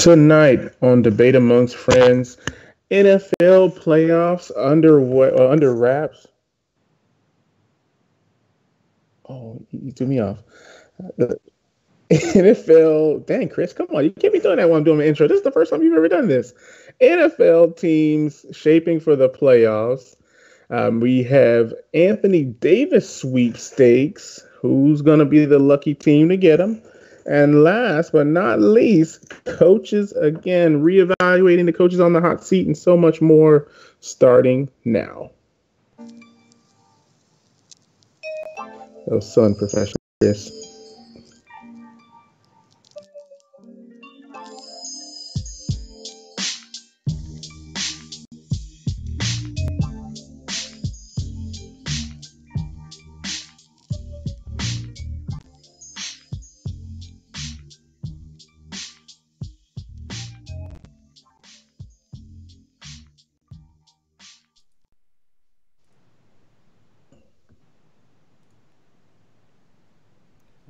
Tonight on Debate Amongst Friends, NFL playoffs under wraps. Oh, you threw me off. NFL, dang, Chris, come on. You can't be doing that while I'm doing my intro. This is the first time you've ever done this. NFL teams shaping for the playoffs. We have Anthony Davis sweepstakes. Who's going to be the lucky team to get him? And last but not least, coaches again, reevaluating the coaches on the hot seat and so much more starting now. Oh, so unprofessional, Chris.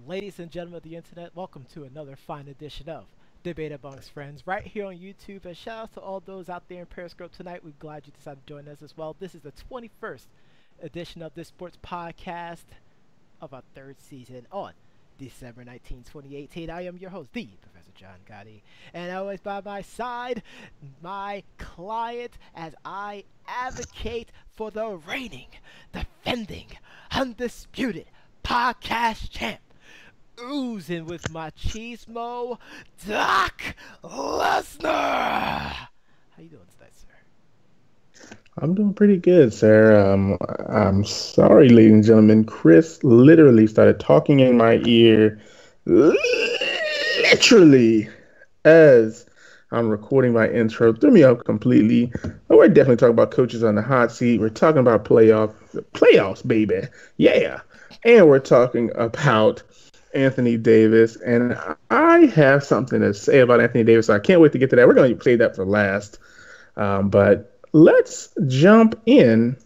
Ladies and gentlemen of the internet, welcome to another fine edition of Debate Amongst Friends right here on YouTube. And shout out to all those out there in Periscope tonight. We're glad you decided to join us as well. This is the 21st edition of this sports podcast of our third season on December 19, 2018. I am your host, the Professor John Gotti. And always by my side, my client, as I advocate for the reigning, defending, undisputed podcast champ. Oozing with machismo, Doc Lesnar. How you doing tonight, sir? I'm doing pretty good, sir. I'm sorry, ladies and gentlemen. Chris literally started talking in my ear, literally, as I'm recording my intro. Threw me off completely. But we're definitely talking about coaches on the hot seat. We're talking about playoffs, baby. Yeah. And we're talking about Anthony Davis, and I have something to say about Anthony Davis. So I can't wait to get to that. We're going to save that for last, but let's jump in.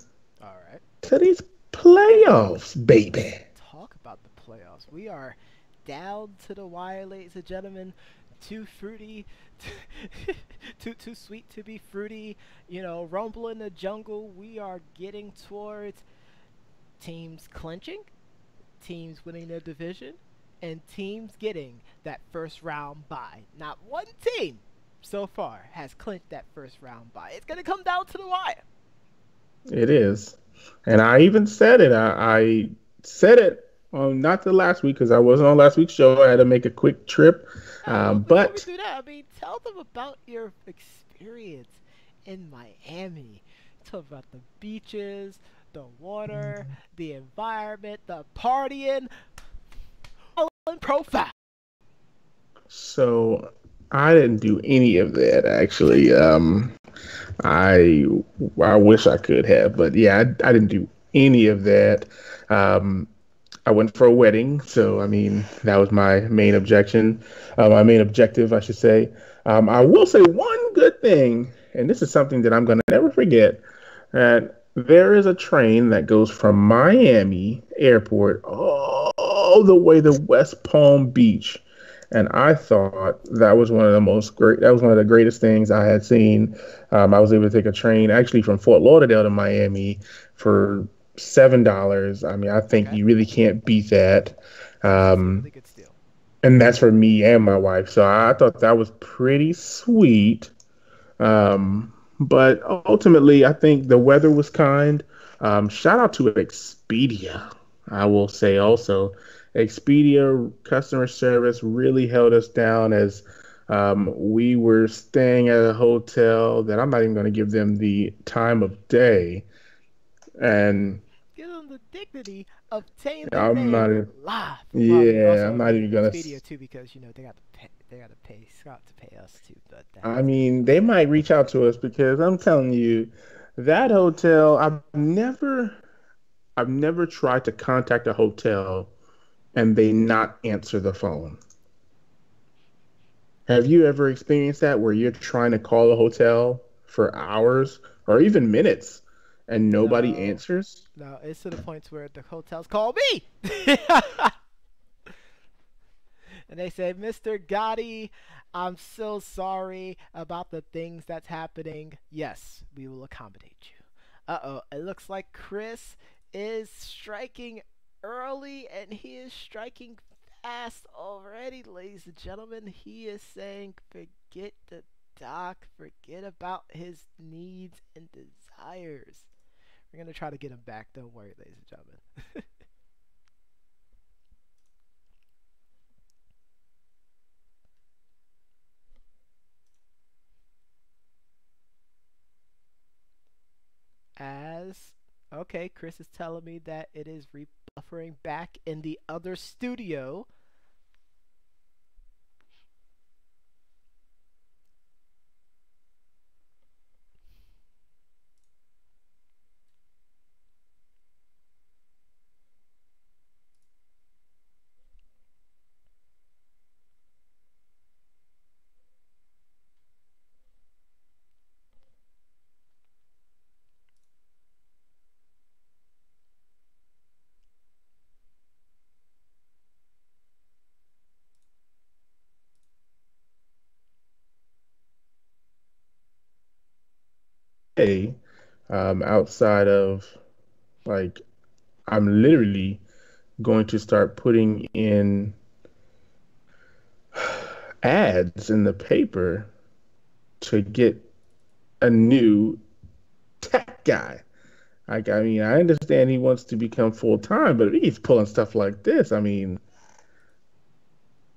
All right. To these playoffs, baby. Talk about the playoffs. We are down to the wire, ladies and gentlemen. Too fruity, too sweet to be fruity. You know, rumble in the jungle. We are getting towards teams clinching, teams winning their division, and teams getting that first round bye. Not one team so far has clinched that first round bye. It's going to come down to the wire. It is. And I even said it. I said it not the last week because I wasn't on last week's show. I had to make a quick trip. Before we do that, tell them about your experience in Miami. Talk about the beaches, the water, the environment, the partying, and profile. So I didn't do any of that actually. I wish I could have, but yeah, I didn't do any of that. I went for a wedding, so I mean that was my main objective, I should say. I will say one good thing, and this is something that I'm going to never forget, that there is a train that goes from Miami Airport all the way to West Palm Beach. And I thought that was one of the greatest things I had seen. I was able to take a train actually from Fort Lauderdale to Miami for $7. I mean, I think you really can't beat that. Really good steal. And that's for me and my wife. So I thought that was pretty sweet. But ultimately, I think the weather was kind. Shout out to Expedia, I will say also. Expedia customer service really held us down as we were staying at a hotel that I'm not even going to give them the time of day. And give them the dignity of saying I'm not even, live. Yeah, I'm not even going to. Expedia too, because you know they got to pay Scott to pay us too. But I mean, they might reach out to us because I'm telling you, that hotel. I've never tried to contact a hotel and they not answer the phone. Have you ever experienced that where you're trying to call a hotel for hours or even minutes and nobody answers? No, it's to the point where the hotels call me. And they say, Mr. Gotti, I'm so sorry about the things that's happening. Yes, we will accommodate you. Uh-oh, it looks like Chris is striking early, and he is striking fast already, ladies and gentlemen. He is saying, forget the doc, forget about his needs and desires. We're going to try to get him back. Don't worry, ladies and gentlemen. As okay, Chris is telling me that it is rebuffering back in the other studio. Hey, outside of like, I'm literally going to start putting in ads in the paper to get a new tech guy. Like, I mean, I understand he wants to become full time, but if he's pulling stuff like this, I mean,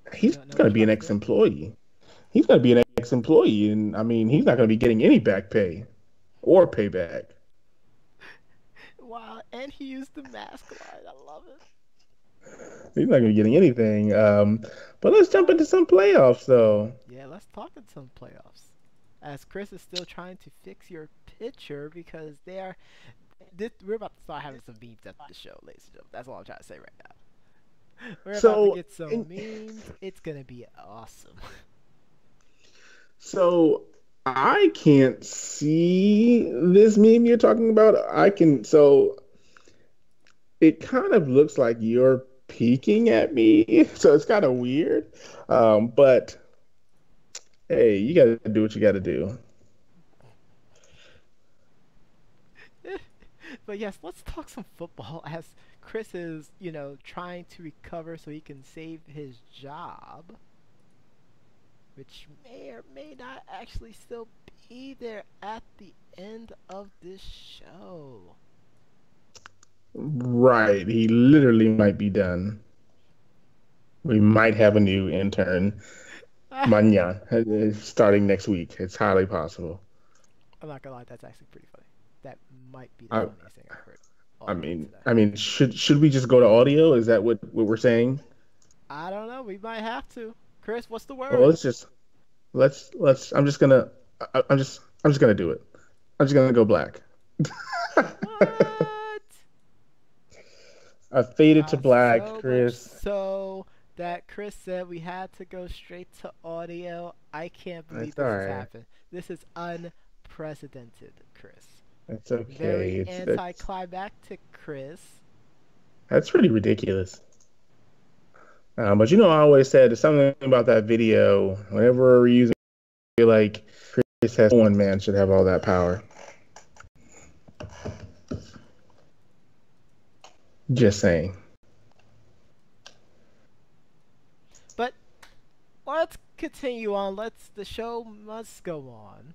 You he's don't know going what to you're be an about to do? ex-employee. He's going to be an ex-employee, and I mean, he's not going to be getting any back pay or payback. Wow, and he used the mask line. I love it. He's not going to be getting anything. But let's jump What? into some playoffs, though. Yeah, let's talk in some playoffs. As Chris is still trying to fix your picture because they are. We're about to start having some memes at the show, ladies and gentlemen. That's all I'm trying to say right now. We're about to So, get some memes. It's gonna be awesome. so I can't see this meme you're talking about. I can, so it kind of looks like you're peeking at me, so it's kind of weird. But hey, you got to do what you got to do. But yes, let's talk some football as Chris is, trying to recover so he can save his job, which may or may not actually still be there at the end of this show. Right, he literally might be done. We might have a new intern, I'm Manyan, starting next week. It's highly possible. not gonna lie, that's actually pretty funny. That might be the I, funniest thing I've heard I all day mean, today. I mean, should we just go to audio? Is that what we're saying? I don't know. We might have to. Chris, what's the Well, word? let's. I'm just gonna do it. I'm just gonna go black. What? I faded to black, So much Chris. so that Chris said we had to go straight to audio. I can't believe It's this all has right. happened. This is unprecedented, Chris. It's okay. Very It's anticlimactic, Chris. that's pretty ridiculous. But you know, I always said something about that video. Whenever we're using, I feel like Chris has one man should have all that power. Just saying. But let's continue on. The show must go on.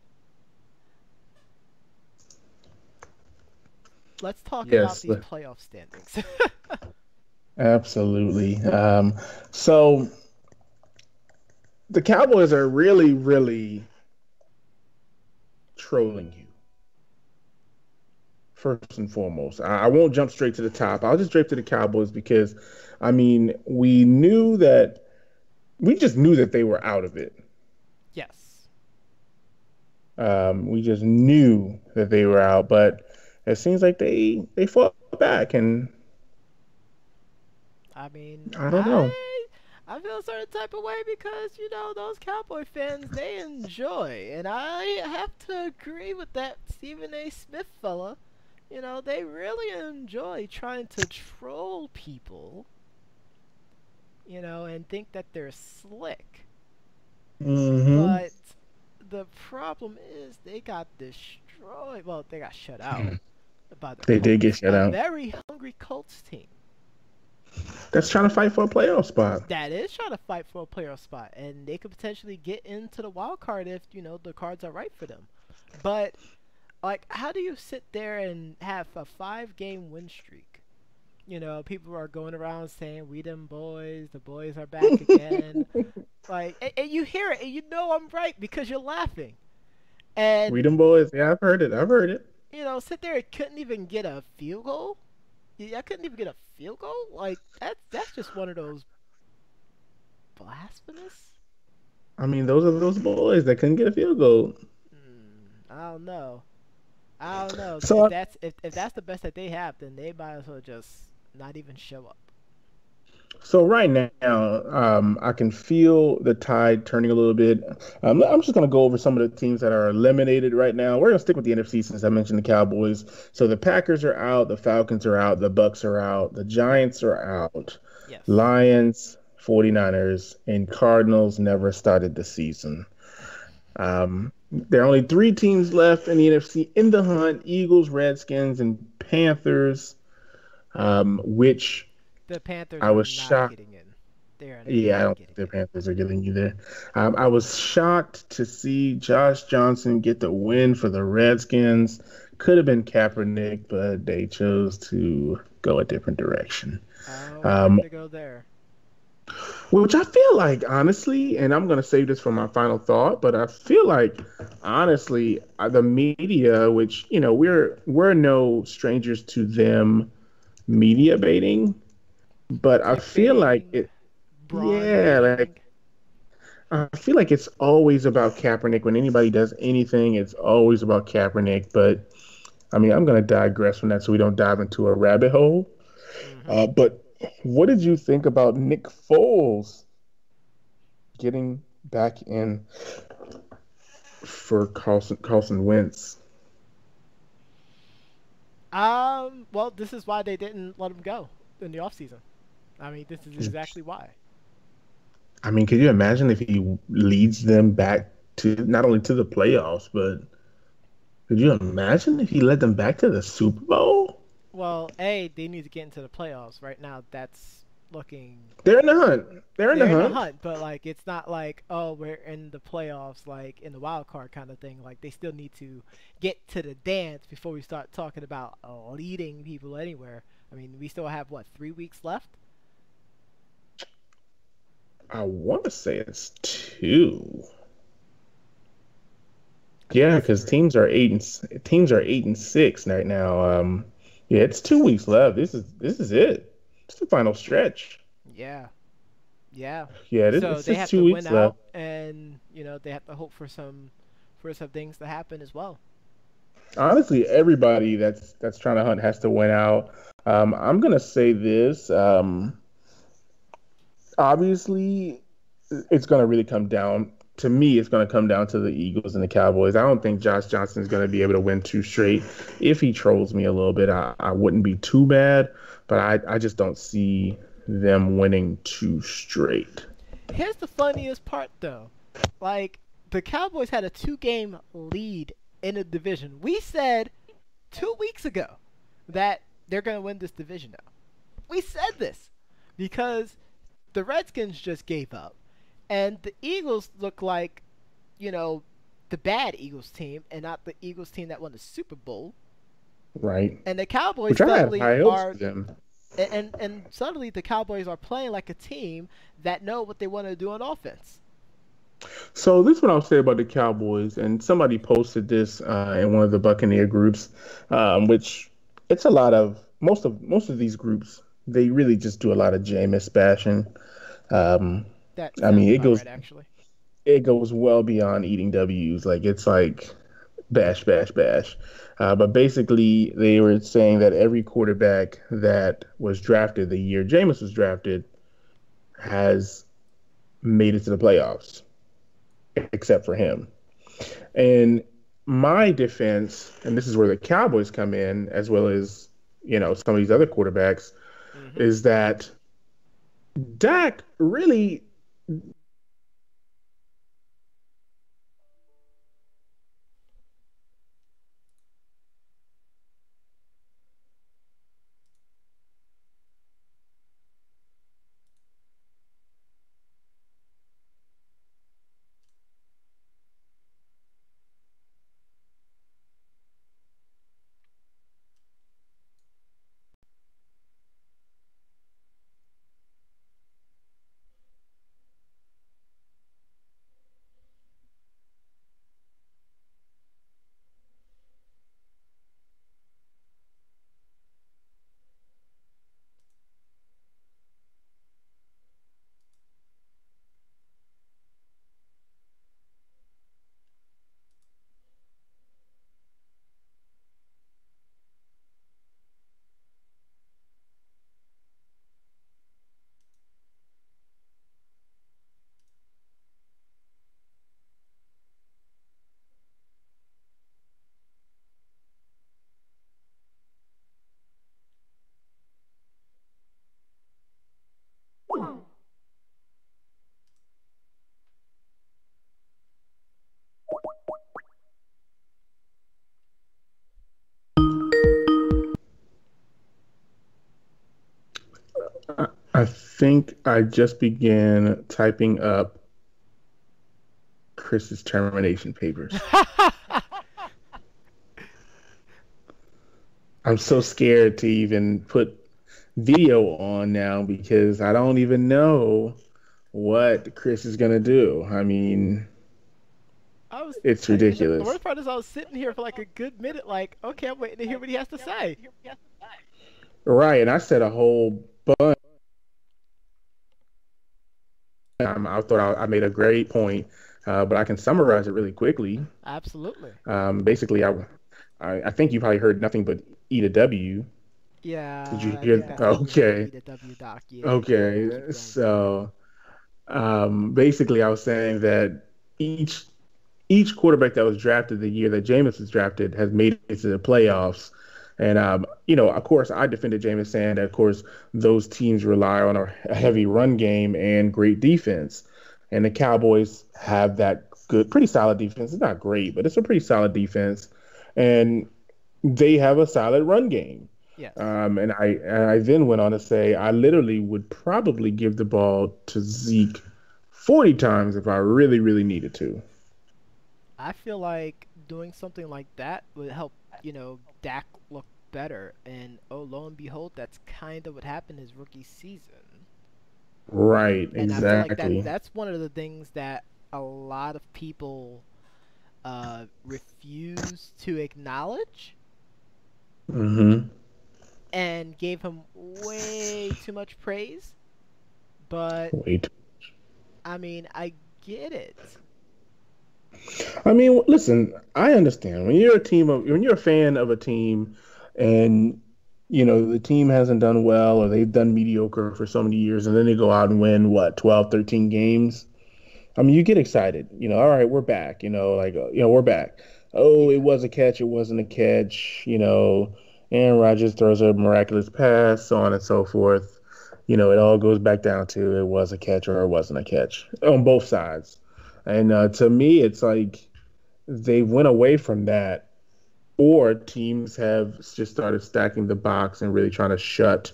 Let's talk about Yes, these playoff standings. absolutely. So the Cowboys are really, really trolling you. First and foremost, I won't jump straight to the top. I'll just drape to the Cowboys because, I mean, we just knew that they were out of it. Yes. We just knew that they were out, but it seems like they fought back, and I mean, I don't know. I feel a certain type of way because those Cowboy fans they enjoy, and I have to agree with that Stephen A. Smith fella. They really enjoy trying to troll people. and think that they're slick. Mm-hmm. But the problem is they got destroyed. Well, they got shut out by the They did get Colts, shut a out. very hungry Colts team That's trying to fight for a playoff spot. that is trying to fight for a playoff spot, and they could potentially get into the wild card if the cards are right for them. But like, how do you sit there and have a 5 game win streak? People are going around saying we them boys, the boys are back again. Like, and you hear it, and I'm right because you're laughing. We And them boys. Yeah, I've heard it. I've heard it. sit there and couldn't even get a field goal. Yeah, I couldn't even get a field goal. Like that's just one of those blasphemous. I mean, those are those boys that couldn't get a field goal. I don't know. I don't know So, if I- that's the best that they have, then they might as well just not even show up. so right now, I can feel the tide turning a little bit. I'm just going to go over some of the teams that are eliminated right now. We're going to stick with the NFC since I mentioned the Cowboys. So the Packers are out, the Falcons are out, the Bucks are out, the Giants are out, Yes. Lions, 49ers, and Cardinals never started the season. There are only three teams left in the NFC in the hunt: Eagles, Redskins, and Panthers. Which The Panthers I are was not shocked. getting in. They are Yeah, I not don't think getting the in. Panthers are getting either. I was shocked to see Josh Johnson get the win for the Redskins. Could have been Kaepernick, but they chose to go a different direction. Oh, why Um, did it go there? which I feel like, honestly, and I'm going to save this for my final thought, but I feel like, honestly, the media, which, we're no strangers to them media baiting, but I feel like Clickbaiting, it, brawn yeah, like, baiting. I feel like it's always about Kaepernick. When anybody does anything, it's always about Kaepernick. But I mean, I'm going to digress from that so we don't dive into a rabbit hole. Hmm. But what did you think about Nick Foles getting back in for Carson Wentz? Well, this is why they didn't let him go in the offseason. I mean, this is exactly why. I mean, could you imagine if he leads them back to not only to the playoffs, but could you imagine if he led them back to the Super Bowl? Well, they need to get into the playoffs right now. That's looking. They're in the hunt. They're in the They're in the hunt. hunt, but like it's not like, oh, we're in the playoffs, like in the wild card kind of thing. Like they still need to get to the dance before we start talking about leading people anywhere. I mean, we still have what, 3 weeks left? I want to say it's two. I think Yeah, it's because 3. teams are 8-6 right now. Yeah, it's 2 weeks left. This is it. It's the final stretch. Yeah, yeah. Yeah, So it's they just have two to win weeks left. out, and they have to hope for some things to happen as well. Honestly, everybody that's trying to hunt has to win out. I'm gonna say this. Obviously, it's going to really come down to me. It's going to come down to the Eagles and the Cowboys. I don't think Josh Johnson is going to be able to win two straight. If he trolls me a little bit, I wouldn't be too bad, but I just don't see them winning two straight. Here's the funniest part, though. Like, the Cowboys had a 2 game lead in the division. We said 2 weeks ago that they're going to win this division now. We said this because the Redskins just gave up, and the Eagles look like, you know, the bad Eagles team and not the Eagles team that won the Super Bowl. Right. And the Cowboys Which I have suddenly high hopes for are them. and suddenly the Cowboys are playing like a team that know what they want to do on offense. So this is what I'll say about the Cowboys, and somebody posted this in one of the Buccaneer groups, which it's a lot of most of these groups. They really just do a lot of Jameis bashing. Um, That I sounds mean, about right, actually. it goes well beyond eating W's. Like it's like bash, bash, bash. But basically, they were saying that every quarterback that was drafted the year Jameis was drafted has made it to the playoffs, except for him. And my defense, and this is where the Cowboys come in, as well as some of these other quarterbacks, Hmm. is that Dak really, I think I just began typing up Chris's termination papers. I'm so scared to even put video on now because I don't even know what Chris is gonna do. I mean, I was, it's and the ridiculous. worst part is I was sitting here for like a good minute, like, okay, I'm waiting to hear what he has to say. Right, and I said a whole bunch. I thought I made a great point, but I can summarize it really quickly. Absolutely. Basically, I think you probably heard nothing but E to W. Did you Yeah, I think hear? that's all we heard. Okay, Eat a W doc. Yeah, keep okay. going. Basically, I was saying that each quarterback that was drafted the year that Jameis was drafted has made it to the playoffs. And of course, I defended Jameis, saying that, of course, those teams rely on a heavy run game and great defense. And the Cowboys have that good, pretty solid defense. It's not great, but it's a pretty solid defense. And they have a solid run game. Yes. And I then went on to say I literally would probably give the ball to Zeke 40 times if I really, really needed to. I feel like doing something like that would help, Dak look better. And oh, lo and behold, that's kind of what happened his rookie season. Right, And I feel like exactly. that's one of the things that a lot of people refuse to acknowledge Hmm. and gave him way too much praise. But Wait. I mean, I get it. I mean, listen, I understand when you're a fan of a team and the team hasn't done well or they've done mediocre for so many years and then they go out and win what 12, 13 games. I mean, you get excited, all right, we're back, like, we're back. Oh, it Yeah. was a catch, it wasn't a catch, Aaron Rodgers throws a miraculous pass, so on and so forth. It all goes back down to it was a catch or it wasn't a catch on both sides. And to me, it's like they went away from that, or teams have just started stacking the box and really trying to shut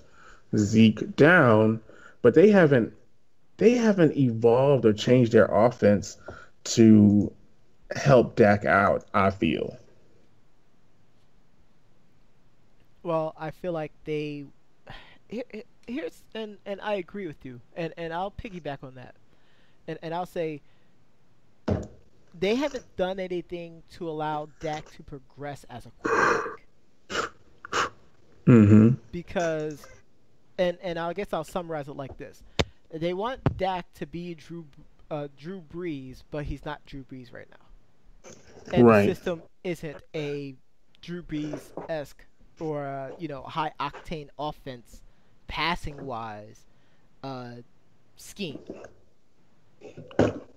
Zeke down, but they haven't evolved or changed their offense to help Dak out, I feel. Well, I feel like they here's and I agree with you, and I'll piggyback on that, and I'll say they haven't done anything to allow Dak to progress as a quarterback Hmm. because and I guess I'll summarize it like this: they want Dak to be Drew Brees, but he's not Drew Brees right now, and the Right. system isn't a Drew Brees esque or high octane offense passing wise uh, scheme.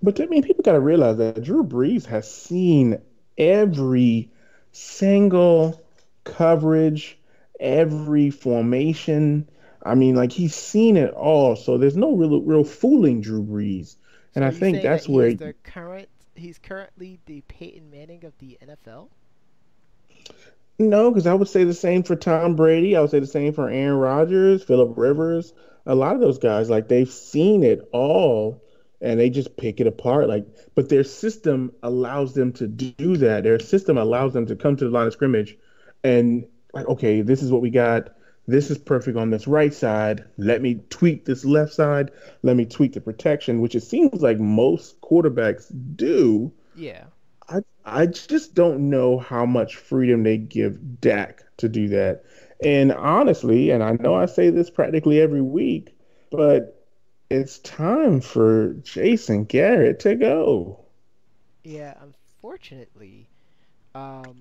But I mean, people got to realize that Drew Brees has seen every single coverage, every formation. I mean, like he's seen it all, so there's no real fooling Drew Brees. And So I are you think saying that that's where he's currently the Peyton Manning of the NFL? no, because I would say the same for Tom Brady. I would say the same for Aaron Rodgers, Philip Rivers. A lot of those guys, like they've seen it all and they just pick it apart. Like, but their system allows them to do that. Their system allows them to come to the line of scrimmage and like, okay, this is what we got. This is perfect on this right side. Let me tweak this left side. Let me tweak the protection, which it seems like most quarterbacks do. Yeah. I just don't know how much freedom they give Dak to do that. And honestly, and I know I say this practically every week, but it's time for Jason Garrett to go. Yeah, unfortunately,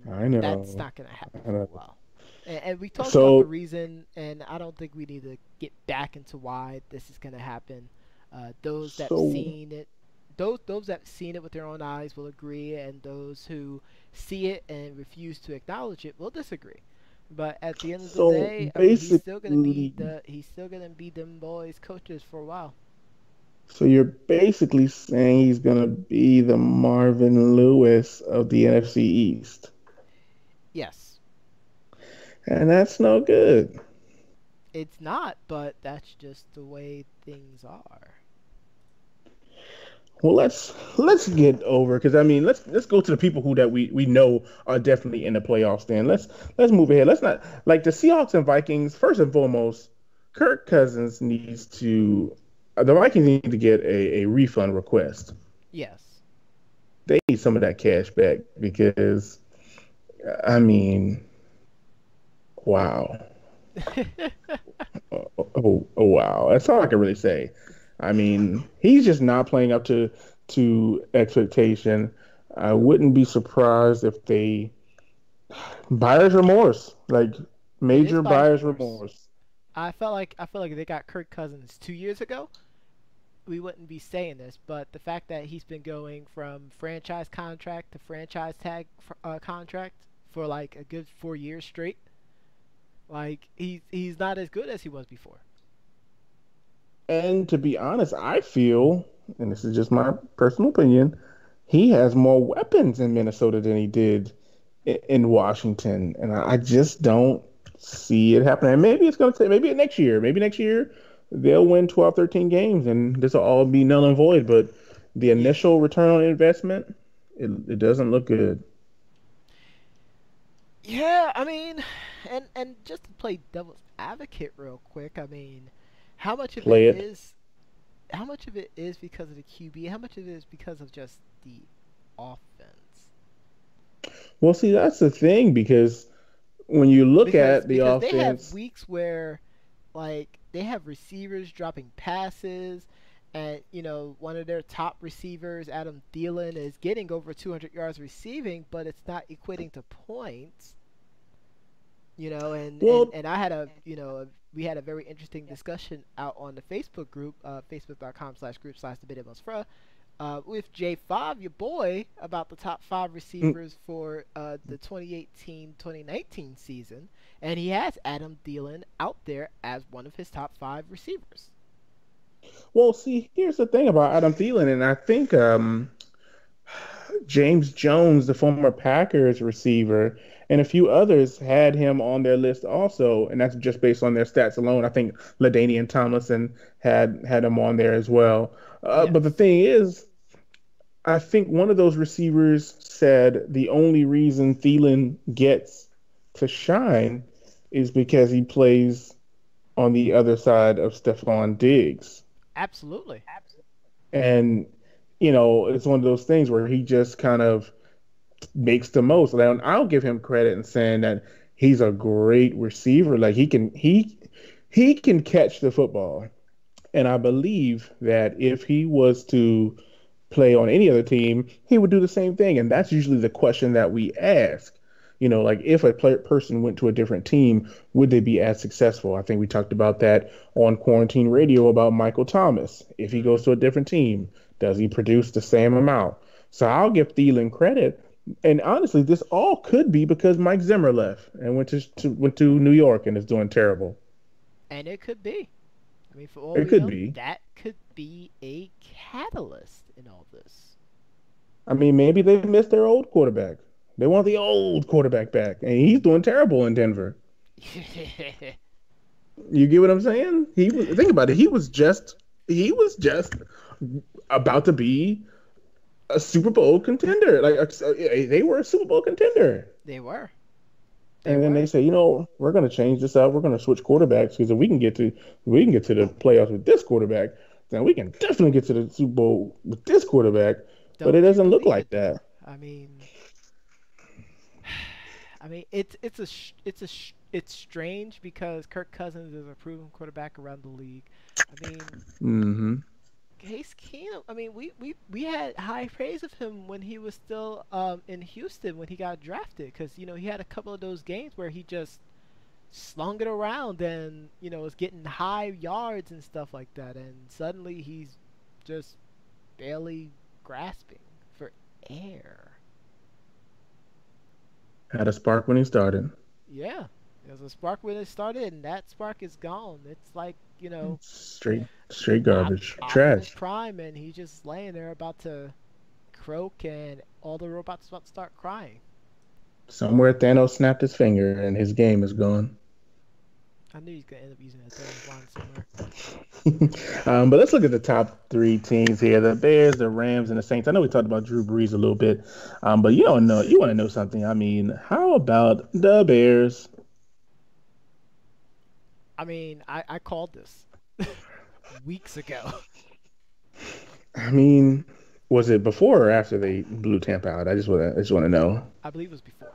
I that's know. not gonna happen I for know. a while. And we talked about the So, reason, and I don't think we need to get back into why this is gonna happen. Those that've so, seen it, those that've seen it with their own eyes will agree, and those who see it and refuse to acknowledge it will disagree. But at the end of the so day, I mean, basically, he's still gonna be them boys' coaches for a while. so you're basically saying he's gonna be the Marvin Lewis of the NFC East, Yes, and that's no good. it's not, but that's just the way things are. Well, let's get over because I mean let's go to the people who that we know are definitely in the playoffs. Then let's move ahead. Let's not like the Seahawks and Vikings. First and foremost, Kirk Cousins needs to the Vikings need to get a refund request. Yes. They need some of that cash back because I mean, wow, oh wow, that's all I can really say. I mean, he's just not playing up to expectation. I wouldn't be surprised if they buyer's remorse, like It is major buyer's buyer's remorse. remorse. I feel like if they got Kirk Cousins 2 years ago, we wouldn't be saying this. But the fact that he's been going from franchise contract to franchise tag contract for like a good 4 years straight, like he's not as good as he was before. And to be honest, I feel, and this is just my personal opinion, he has more weapons in Minnesota than he did in Washington, and I just don't see it happening. And maybe it's going to take maybe next year. Maybe next year they'll win 12, 13 games, and this will all be null and void. But the Yeah. initial return on investment, it doesn't look good. Yeah, I mean, and just to play devil's advocate real quick, I mean, how much of it Play it. is how much of it is because of the QB? How much of it is because of just the offense? Well, see, that's the thing because when you look Because at the because they have offense, weeks where like they have receivers dropping passes, and one of their top receivers, Adam Thielen, is getting over 200 yards receiving, but it's not equating to points. well, And I had we had a very interesting discussion out on the Facebook group, facebook.com/group/debateaboutsfra, with J5, your boy, about the top five mm, receivers for the 2018-2019 season, and he has Adam Thielen out there as one of his top five receivers. well, see, here's the thing about Adam Thielen, and I think James Jones, the former Packers receiver, and a few others had him on their list also, and that's just based on their stats alone. I think LaDainian Tomlinson had him on there as well. But the Yes, thing is, I think one of those receivers said the only reason Thielen gets to shine is because he plays on the other side of Stephon Diggs. absolutely. And, it's one of those things where he just kind of makes the most. And I'll give him credit in saying that he's a great receiver. Like he can catch the football. And I believe that if he was to play on any other team, he would do the same thing. And that's usually the question that we ask. Like if a person went to a different team, would they be as successful? I think we talked about that on Quarantine Radio about Michael Thomas. If he goes Hmm. to a different team, does he produce the same amount? So I'll give Thielen credit. And honestly, this all could be because Mike Zimmer left and went to New York and is doing terrible. And it could be. I mean, for all It we could know, be. that could be a catalyst in all this. I mean, maybe they missed their old quarterback. They want the old quarterback back, and he's doing terrible in Denver. You get what I'm saying? He was think about it. He was just about to be a Super Bowl contender. They were a Super Bowl contender. They were. They And then they were. say, we're going to change this up. We're going to switch quarterbacks because if we can get to the playoffs with this quarterback, then we can definitely get to the Super Bowl with this quarterback. But it Don't you doesn't look believe like it though? that. I mean, it's strange because Kirk Cousins is a proven quarterback around the league. I mean, Hmm. Case Keenum. I mean, we had high praise of him when he was still in Houston when he got drafted because he had a couple of those games where he just slung it around and was getting high yards and stuff like that, and suddenly he's just barely grasping for air. Had a spark when he started. Yeah, there's a spark when it started, and that spark is gone. It's like Straight garbage. Optimus Trash. Prime, and he's just laying there about to croak, and all the robots about to start crying. Somewhere Thanos snapped his finger and his game is gone. I knew he's gonna end up using a third line somewhere. But let's look at the top three teams here: the Bears, the Rams, and the Saints. I know we talked about Drew Brees a little bit, but you don't know. You want to know something? I mean, how about the Bears? I mean, I called this weeks ago. I mean, was it before or after they blew Tampa out? I just want to know. I believe it was before.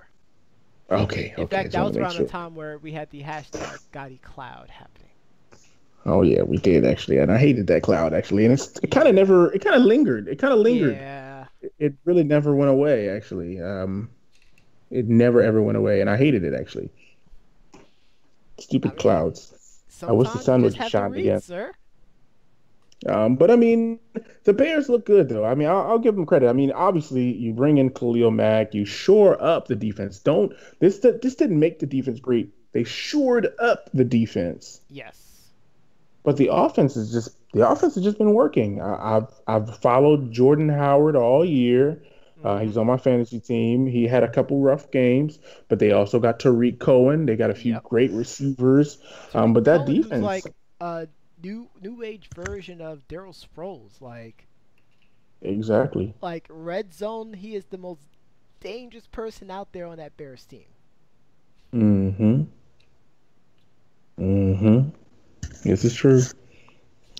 Okay, In okay, I fact, just that want was to make around the sure. time where we had the hashtag Gotti Cloud happening. Oh yeah, we did actually, and I hated that cloud actually, and it kind of Yeah. never, it kind of lingered. It kind of lingered. Yeah. It really never went away actually. It never ever went away, and I hated it actually. I Stupid mean, clouds. I wish the sometimes you sun would just just have to shine read, again. sir. But I mean, the Bears look good though. I mean, I'll give them credit. I mean, obviously, you bring in Khalil Mack, you shore up the defense. Don't this didn't make the defense great. They shored up the defense, Yes. but the offense has just been working. I've followed Jordan Howard all year. Mm-hmm. He's on my fantasy team. He had a couple rough games, but they also got Tariq Cohen. They got a few Yep. great receivers. Tariq But that Cohen, who's defense, like a new age version of Daryl Sproles. exactly. Like red zone, he is the most dangerous person out there on that Bears team. Mm-hmm. Mm-hmm. This is true.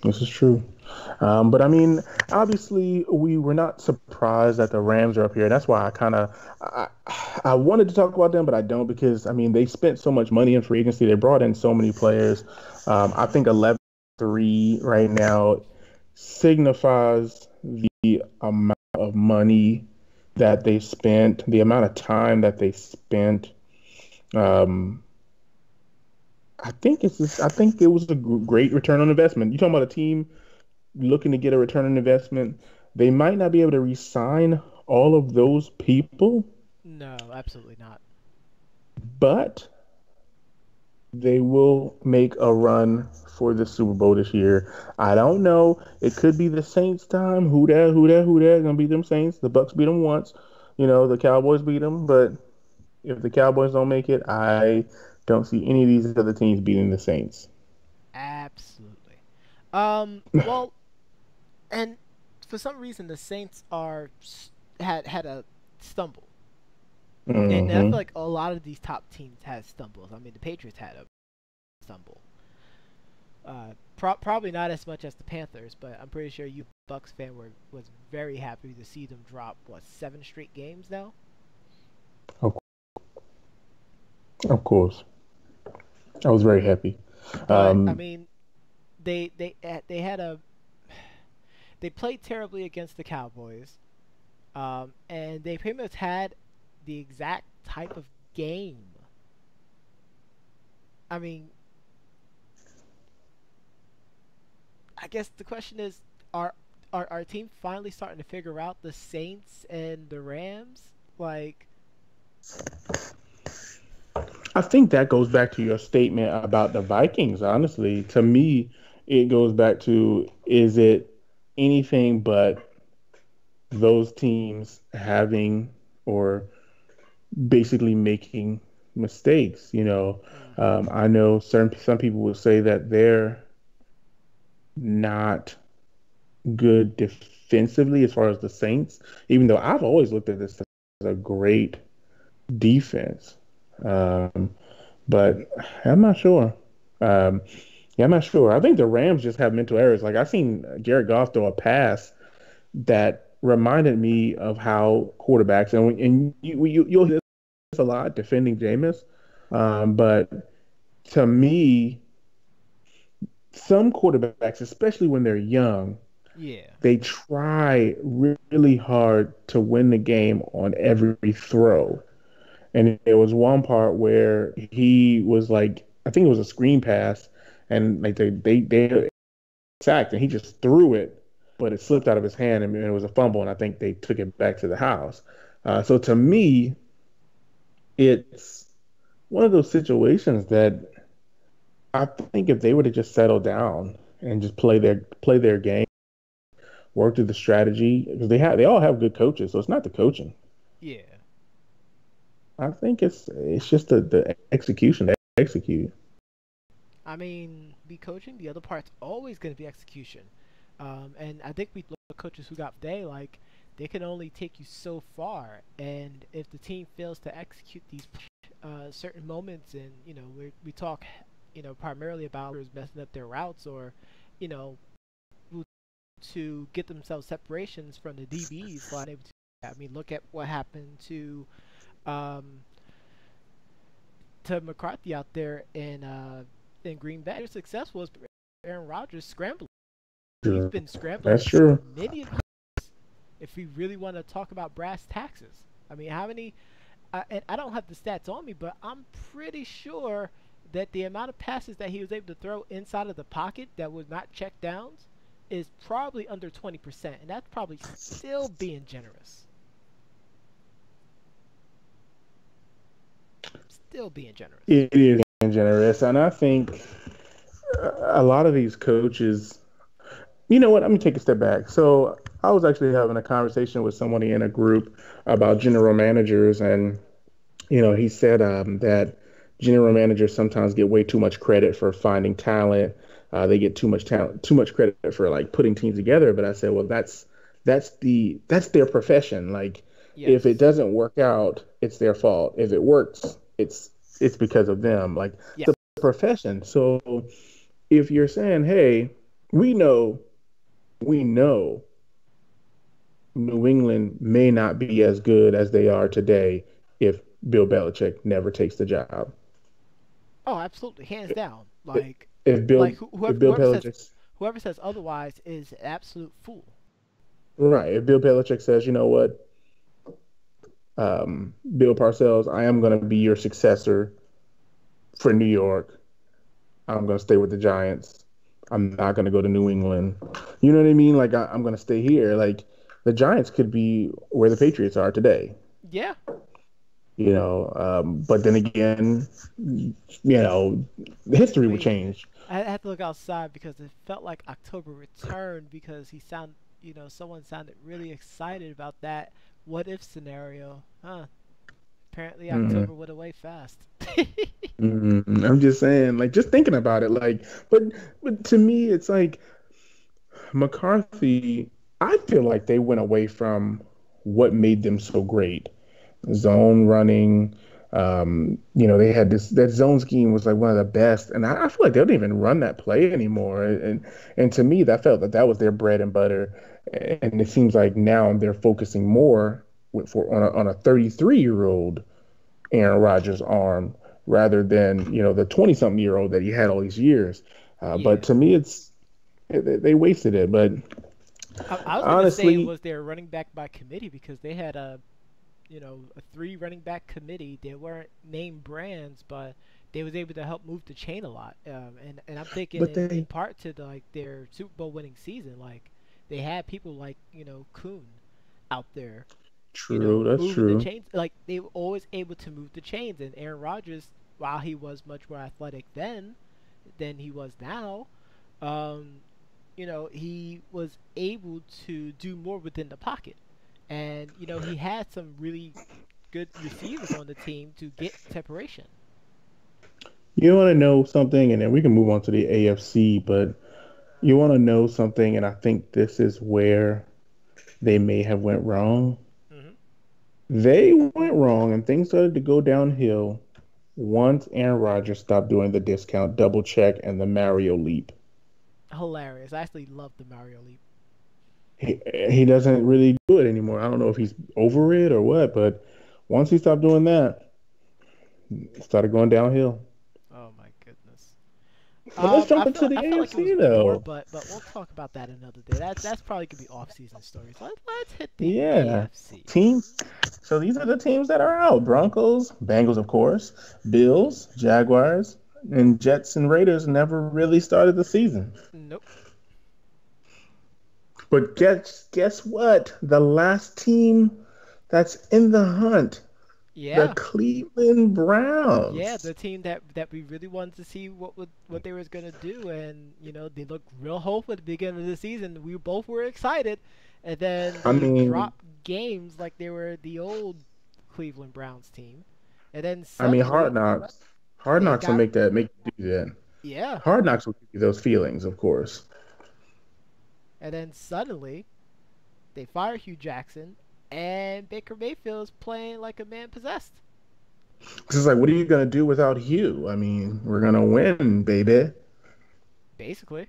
This is true. But I mean, obviously, we were not surprised that the Rams are up here. That's why I wanted to talk about them, but I don't because I mean they spent so much money in free agency. They brought in so many players. I think 11-3 right now signifies the amount of money that they spent, the amount of time that they spent. Um, I think it was a great return on investment. You talking about a team looking to get a return on investment? They might not be able to re-sign all of those people, No, absolutely not. but they will make a run for the Super Bowl this year. I don't know. It could be the Saints time. Who that? Who that? Who that? Gonna beat them Saints. The Bucks beat them once. The Cowboys beat them. But if the Cowboys don't make it, I don't see any of these other teams beating the Saints. Absolutely. Well, and for some reason the Saints had a stumble, and I feel Hmm. like a lot of these top teams had stumbles. I mean, the Patriots had a stumble. Probably not as much as the Panthers, but I'm pretty sure you Bucks fan was very happy to see them drop what 7 straight games now. Of, of course, I was very happy. But I Um, mean, they had a they played terribly against the Cowboys, and they pretty much had the exact type of game. I mean, I guess the question is, are are our team finally starting to figure out the Saints and the Rams? Like, I think that goes back to your statement about the Vikings. Honestly, to me, it goes back to is it anything but those teams having or basically making mistakes? Mm-hmm. I know some people would say that they're not good defensively as far as the Saints, even though I've always looked at this as a great defense. Um, but I'm not sure. Um, yeah, I'm not sure. I think the Rams just have mental errors. Like I seen Jared Goff throw a pass that reminded me of how quarterbacks and you'll hear this a lot defending Jameis, but to me, some quarterbacks, especially when they're young, Yeah. they try really hard to win the game on every throw. And there was one part where he was like, I think it was a screen pass, and like they sacked, and he just threw it, but it slipped out of his hand, and it was a fumble, and I think they took it back to the house. So to me, it's one of those situations that I think if they were to just settle down and just play their game, work through the strategy, because they all have good coaches, so it's not the coaching. Yeah. I think it's just the execution. They execute. I mean, be coaching. The other part's always going to be execution. And I think we look at coaches who got day like they can only take you so far, and if the team fails to execute these certain moments, and we talk, primarily about messing up their routes or, you know, to get themselves separations from the DBs, like able to. I mean, look at what happened um, to McCarthy out there in Green Bay. They're successful as Aaron Rodgers scrambling. He's True. been scrambling That's for true. many of years. If we really want to talk about brass taxes, I mean, how many? And I don't have the stats on me, but I'm pretty sure that the amount of passes that he was able to throw inside of the pocket that was not check downs is probably under 20%, and that's probably still being generous. Still being generous. It is generous, and I think a lot of these coaches. You know what? Let me take a step back. So I was actually having a conversation with somebody in a group about general managers, and he said that general managers sometimes get way too much credit for finding talent. They get too much talent, too much credit for like putting teams together. But I said, well, that's their profession. Like, if it Yes. doesn't work out, it's their fault. If it works, it's because of them. Like, Yes. it's a profession. So if you're saying, hey, we know, we know New England may not be as good as they are today if Bill Belichick never takes the job. Oh, absolutely, hands down. Like, If like Bill whoever if Bill whoever says Belichick's whoever says otherwise is an absolute fool. right, if Bill Belichick says, you know what, Bill Parcells, I am going to be your successor for New York. I'm going to stay with the Giants. I'm not going to go to New England. You know what I mean? Like I'm going to stay here. Like the Giants could be where the Patriots are today. Yeah. But then again, history would Wait, change. I had to look outside because it felt like October returned because someone sounded really excited about that what if scenario. Huh. Apparently Mm, October went away fast. I'm just saying, like, just thinking about it, like, but to me, it's like McCarthy. I feel like they went away from what made them so great. Zone running. They had that zone scheme was like one of the best, and I feel like they don't even run that play anymore. And to me, that felt that was their bread and butter. And it seems like now they're focusing more on a 33-year-old Aaron Rodgers' arm rather than the 20-something-year-old that he had all these years. But Yeah. to me, they wasted it. But I was gonna say it honestly, was their running back by committee because they had a three running back committee. They weren't name brands, but they was able to help move the chain a lot. And I'm thinking but in they part to their Super Bowl winning season, like they had people like Kuhn out there, true. That's moving the true. chains. Like they were always able to move the chains, and Aaron Rodgers. while he was much more athletic then than he was now, um, he was able to do more within the pocket. And, he had some really good receivers on the team to get separation. You want to know something, and then we can move on to the AFC, but you want to know something, and I think this is where they may have went wrong. Hmm. They went wrong, and things started to go downhill once Aaron Rodgers stopped doing the discount double check and the Mario leap. Hilarious. I actually love the Mario Leap. He doesn't really do it anymore. I don't know if he's over it or what, but once he stopped doing that, it started going downhill. Oh my goodness. But let's jump I into felt the I felt like it was AFC more, though. but we'll talk about that another day. That's probably gonna be off-season stories. Let's hit the Yeah. AFC. Teams. So these are the teams that are out. Broncos, Bengals, of course, Bills, Jaguars, and Jets and Raiders never really started the season. Nope. But guess what? The last team that's in the hunt, the Yeah. Cleveland Yeah, Browns. the team that we really wanted to see what they was gonna do, and they looked real hopeful at the beginning of the season. We both were excited, and then I they mean, dropped games like they were the old Cleveland Browns team, and then I mean, Hard suddenly Knocks. Hard they Knocks will got make you do that. yeah, Hard Knocks will give you those feelings, of course. and then suddenly they fire Hugh Jackson, and Baker Mayfield's playing like a man possessed, 'Cause it's like, what are you gonna do without Hugh? I mean, we're gonna win, baby. basically.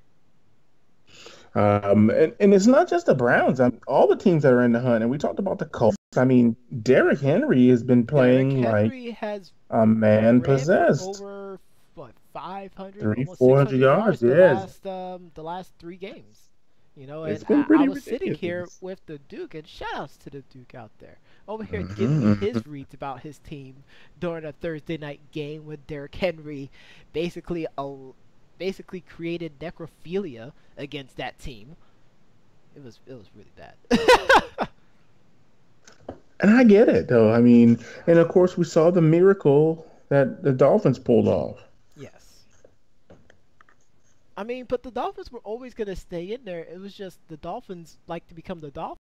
And it's not just the Browns. I mean, all the teams that are in the hunt, and we talked about the Colts. I mean, Derrick Henry has been Derrick playing like Henry has a man ran for possessed. over what 500, Three, almost 400 600 yards yards. Yes, the last 3 games. And it's been I pretty was sitting here ridiculous. with the Duke, and shout outs to the Duke out there over here giving me Hmm. his reads about his team during a Thursday night game with Derrick Henry, basically basically created necrophilia against that team. It was really bad. And I get it, though. I mean, and of course, we saw the miracle that the Dolphins pulled off. Yes. I mean, but the Dolphins were always going to stay in there. It was just the Dolphins like to become the Dolphins.